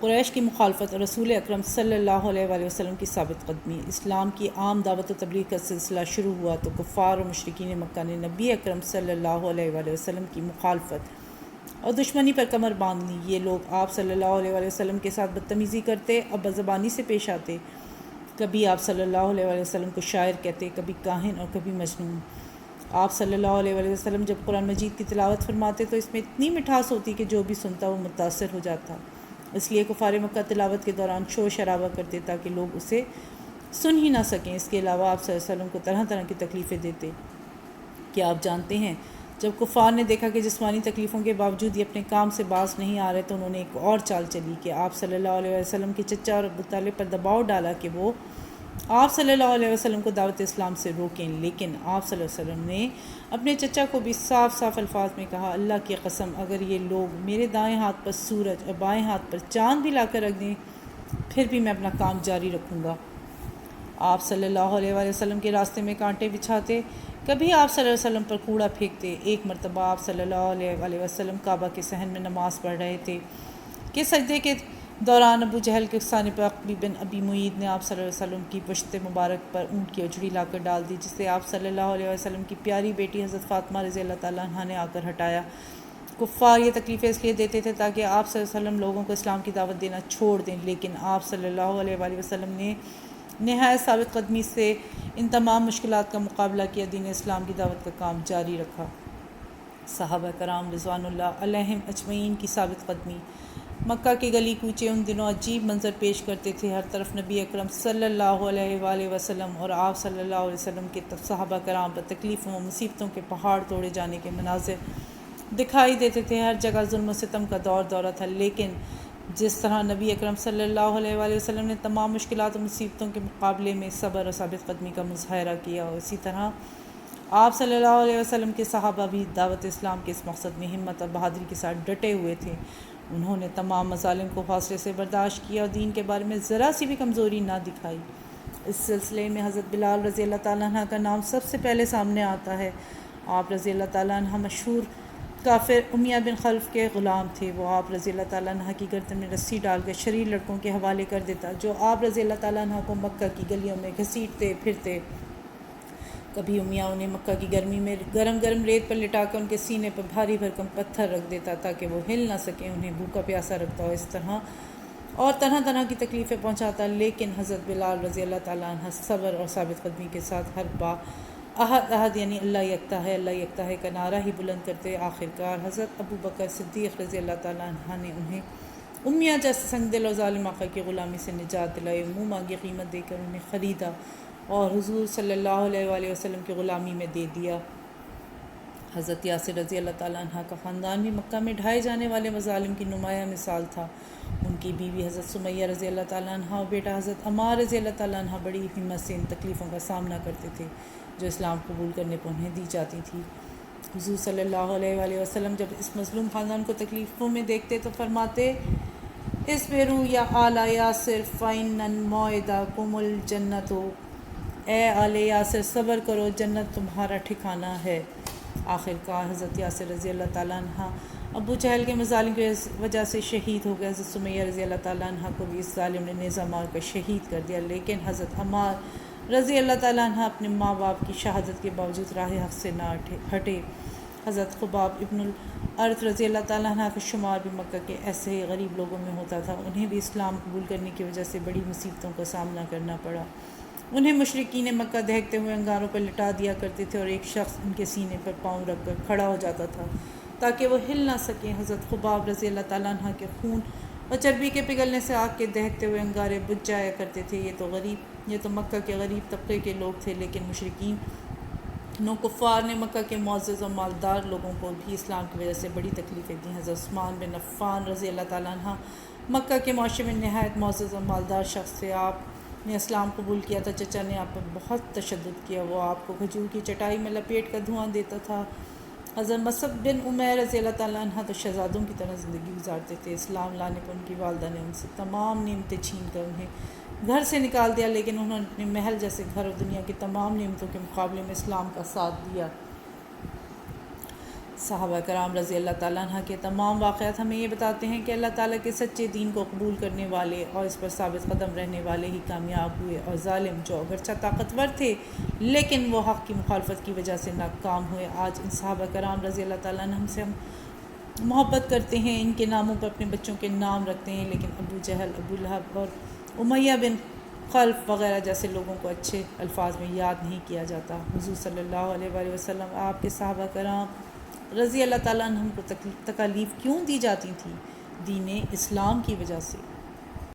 قریش کی مخالفت اور رسول اکرم صلی اللہ علیہ وآلہ وسلم کی ثابت قدمی۔ اسلام کی عام دعوت و تبلیغ کا سلسلہ شروع ہوا تو کفار اور مشرکین مکہ نے نبی اکرم صلی اللہ علیہ وآلہ وسلم کی مخالفت اور دشمنی پر کمر باندھ لی۔ یہ لوگ آپ صلی اللہ علیہ وآلہ وسلم کے ساتھ بدتمیزی کرتے اور بزبانی سے پیش آتے۔ کبھی آپ صلی اللہ علیہ وآلہ وسلم کو شاعر کہتے، کبھی کاہن اور کبھی مجنون۔ آپ صلی اللہ علیہ وآلہ وسلم جب قرآن مجید کی تلاوت فرماتے تو اس میں اتنی مٹھاس ہوتی کہ جو بھی سنتا وہ متاثر ہو جاتا۔ اس لیے کفار مکہ تلاوت کے دوران شور شرابہ کرتے تاکہ لوگ اسے سن ہی نہ سکیں۔ اس کے علاوہ آپ صلی اللہ علیہ وسلم کو طرح طرح کی تکلیفیں دیتے۔ کیا آپ جانتے ہیں جب کفار نے دیکھا کہ جسمانی تکلیفوں کے باوجود یہ اپنے کام سے باز نہیں آ رہے تو انہوں نے ایک اور چال چلی کہ آپ صلی اللہ علیہ وسلم کے چچا اور ابو طالب پر دباؤ ڈالا کہ وہ آپ صلی اللہ علیہ وسلم کو دعوت اسلام سے روکیں۔ لیکن آپ صلی اللہ علیہ وسلم نے اپنے چچا کو بھی صاف صاف الفاظ میں کہا، اللہ کی قسم اگر یہ لوگ میرے دائیں ہاتھ پر سورج اور بائیں ہاتھ پر چاند بھی لا کر رکھ دیں پھر بھی میں اپنا کام جاری رکھوں گا۔ آپ صلی اللہ علیہ وآلہ وسلم کے راستے میں کانٹے بچھاتے، کبھی آپ صلی اللہ علیہ وسلم پر کوڑا پھینکتے۔ ایک مرتبہ آپ صلی اللہ علیہ وآلہ وسلم کعبہ کے صحن میں نماز پڑھ رہے تھے کہ سجدے کے دوران ابو جہل کے افسانے پر عقبی بن ابی معیط نے آپ صلی اللہ علیہ وسلم کی پشت مبارک پر اونٹ کی اجڑی لا کر ڈال دی، جسے آپ صلی اللہ علیہ وسلم کی پیاری بیٹی حضرت فاطمہ رضی اللہ تعالیٰ عنہ نے آ کر ہٹایا۔ کفار یہ تکلیفیں اس لیے دیتے تھے تاکہ آپ صلی اللہ علیہ وسلم لوگوں کو اسلام کی دعوت دینا چھوڑ دیں، لیکن آپ صلی اللہ علیہ وآلہ وسلم نے نہایت ثابت قدمی سے ان تمام مشکلات کا مقابلہ کیا، دین اسلام کی دعوت کا کام جاری رکھا۔ صحابہ کرام رضوان اللہ علیہم اجمعین کی ثابت قدمی۔ مکہ کے گلی کوچے ان دنوں عجیب منظر پیش کرتے تھے۔ ہر طرف نبی اکرم صلی اللہ علیہ وآلہ وسلم اور آپ صلی اللہ علیہ وسلم کے صحابہ کرام پر تکلیفوں و مصیبتوں کے پہاڑ توڑے جانے کے مناظر دکھائی دیتے تھے۔ ہر جگہ ظلم و ستم کا دورہ تھا، لیکن جس طرح نبی اکرم صلی اللہ علیہ وآلہ وسلم نے تمام مشکلات و مصیبتوں کے مقابلے میں صبر اور ثابت قدمی کا مظاہرہ کیا، اور اسی طرح آپ صلی اللہ علیہ وسلم کے صحابہ بھی دعوت اسلام کے اس مقصد میں ہمت اور بہادری کے ساتھ ڈٹے ہوئے تھے۔ انہوں نے تمام مظالم کو حوصلے سے برداشت کیا اور دین کے بارے میں ذرا سی بھی کمزوری نہ دکھائی۔ اس سلسلے میں حضرت بلال رضی اللہ تعالیٰ عنہ کا نام سب سے پہلے سامنے آتا ہے۔ آپ رضی اللہ تعالیٰ عنہ مشہور کافر امیہ بن خلف کے غلام تھے۔ وہ آپ رضی اللہ تعالیٰ عنہ کی گردن میں رسی ڈال کر شریر لڑکوں کے حوالے کر دیتا، جو آپ رضی اللہ تعالیٰ عنہ کو مکہ کی گلیوں میں گھسیٹتے پھرتے۔ کبھی امیہ انہیں مکہ کی گرمی میں گرم گرم ریت پر لٹا کر ان کے سینے پر بھاری بھرکم پتھر رکھ دیتا تاکہ وہ ہل نہ سکیں، انہیں بھوکا پیاسا رکھتا اور اس طرح اور طرح طرح کی تکلیفیں پہنچاتا۔ لیکن حضرت بلال رضی اللہ تعالیٰ عنہ صبر اور ثابت قدمی کے ساتھ ہر احد احد یعنی اللہ یکتا ہے، اللہ یکتا ہے کا نعرہ ہی بلند کرتے۔ آخرکار حضرت ابو بکر صدیق رضی اللہ تعالیٰ عنہ نے انہیں امیہ جیسے سنگ دل اور ظالم آقا کی غلامی سے نجات دلائی، منہ مانگی قیمت دے کر انہیں خریدا اور حضور صلی اللہ علیہ وآلہ وسلم کی غلامی میں دے دیا۔ حضرت یاسر رضی اللہ تعالیٰ عنہ کا خاندان بھی مکہ میں ڈھائے جانے والے مظالم کی نمایاں مثال تھا۔ ان کی بیوی حضرت سمیہ رضی اللہ تعالیٰ عنہ اور بیٹا حضرت عمار رضی اللہ تعالیٰ عنہ بڑی ہمت سے ان تکلیفوں کا سامنا کرتے تھے جو اسلام قبول کرنے پر انہیں دی جاتی تھی۔ حضور صلی اللہ علیہ وآلہ وسلم جب اس مظلوم خاندان کو تکلیفوں میں دیکھتے تو فرماتے، اصبروا یا آل یاسر فإن موعدکم الجنۃ، اے آل یاسر صبر کرو، جنت تمہارا ٹھکانہ ہے۔ آخرکار حضرت یاسر رضی اللہ تعالیٰ عنہ ابو جہل کے مظالم کی وجہ سے شہید ہو گئے۔ حضرت سمیہ رضی اللہ تعالیٰ عنہ کو بھی اس ظالم نے نیزہ مار کر شہید کر دیا، لیکن حضرت عمار رضی اللہ تعالیٰ عنہ اپنے ماں باپ کی شہادت کے باوجود راہ حق سے نہ ہٹے۔ حضرت خباب ابن الارت رضی اللہ تعالیٰ عنہ کا شمار بھی مکہ کے ایسے ہی غریب لوگوں میں ہوتا تھا۔ انہیں بھی اسلام قبول کرنے کی وجہ سے بڑی مصیبتوں کا سامنا کرنا پڑا۔ انہیں مشرکین مکہ دہکتے ہوئے انگاروں پر لٹا دیا کرتے تھے اور ایک شخص ان کے سینے پر پاؤں رکھ کر کھڑا ہو جاتا تھا تاکہ وہ ہل نہ سکیں۔ حضرت خباب رضی اللہ تعالیٰ عنہ کے خون اور چربی کے پگھلنے سے آگ کے دہکتے ہوئے انگارے بجھ جایا کرتے تھے۔ یہ تو مکہ کے غریب طبقے کے لوگ تھے، لیکن مشرکین کفار نے مکہ کے معزز اور مالدار لوگوں کو بھی اسلام کی وجہ سے بڑی تکلیفیں دیں۔ حضرت عثمان بن عفان رضی اللہ تعالیٰ عنہ مکہ کے معاشرے میں نہایت معزز اور مالدار شخص تھے۔ آپ نے اسلام قبول کیا تھا، چچا نے آپ پر بہت تشدد کیا، وہ آپ کو کھجور کی چٹائی میں لپیٹ کر دھواں دیتا تھا۔ حضرت مصعب بن عمیر رضی اللہ تعالیٰ عنہ تو شہزادوں کی طرح زندگی گزارتے تھے۔ اسلام لانے پر ان کی والدہ نے ان سے تمام نعمتیں چھین کر انہیں گھر سے نکال دیا، لیکن انہوں نے اپنے محل جیسے گھر اور دنیا کی تمام نعمتوں کے مقابلے میں اسلام کا ساتھ دیا۔ صحابہ کرام رضی اللہ تعالیٰ عنہ کے تمام واقعات ہمیں یہ بتاتے ہیں کہ اللہ تعالیٰ کے سچے دین کو قبول کرنے والے اور اس پر ثابت قدم رہنے والے ہی کامیاب ہوئے، اور ظالم جو اگرچہ طاقتور تھے لیکن وہ حق کی مخالفت کی وجہ سے ناکام ہوئے۔ آج ان صحابہ کرام رضی اللہ تعالیٰ عنہ سے ہم محبت کرتے ہیں، ان کے ناموں پر اپنے بچوں کے نام رکھتے ہیں، لیکن ابو جہل، ابو لہب اور امیہ بن خلف وغیرہ جیسے لوگوں کو اچھے الفاظ میں یاد نہیں کیا جاتا۔ حضور صلی اللہ علیہ وآلہ وسلم، آپ کے صحابہ کرام رضی اللہ تعالیٰ عنہ کو تکالیف کیوں دی جاتی تھیں؟ دین اسلام کی وجہ سے۔